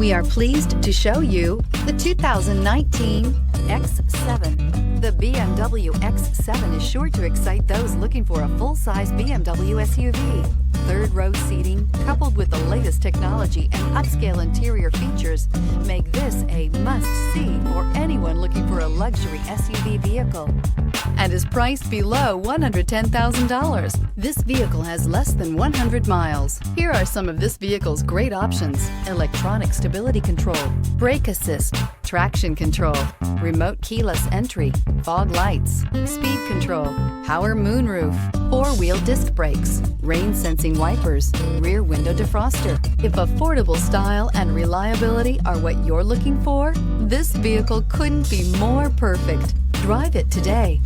We are pleased to show you the 2019 X7. The BMW X7 is sure to excite those looking for a full-size BMW SUV. Third-row seating, coupled with the latest technology and upscale interior features, make this a must-see for anyone looking for a luxury SUV vehicle, and is priced below $110,000. This vehicle has less than 100 miles. Here are some of this vehicle's great options: electronic stability control, brake assist, traction control, remote keyless entry, fog lights, speed control, power moonroof, four-wheel disc brakes, rain-sensing wipers, rear window defroster. If affordable style and reliability are what you're looking for, this vehicle couldn't be more perfect. Drive it today.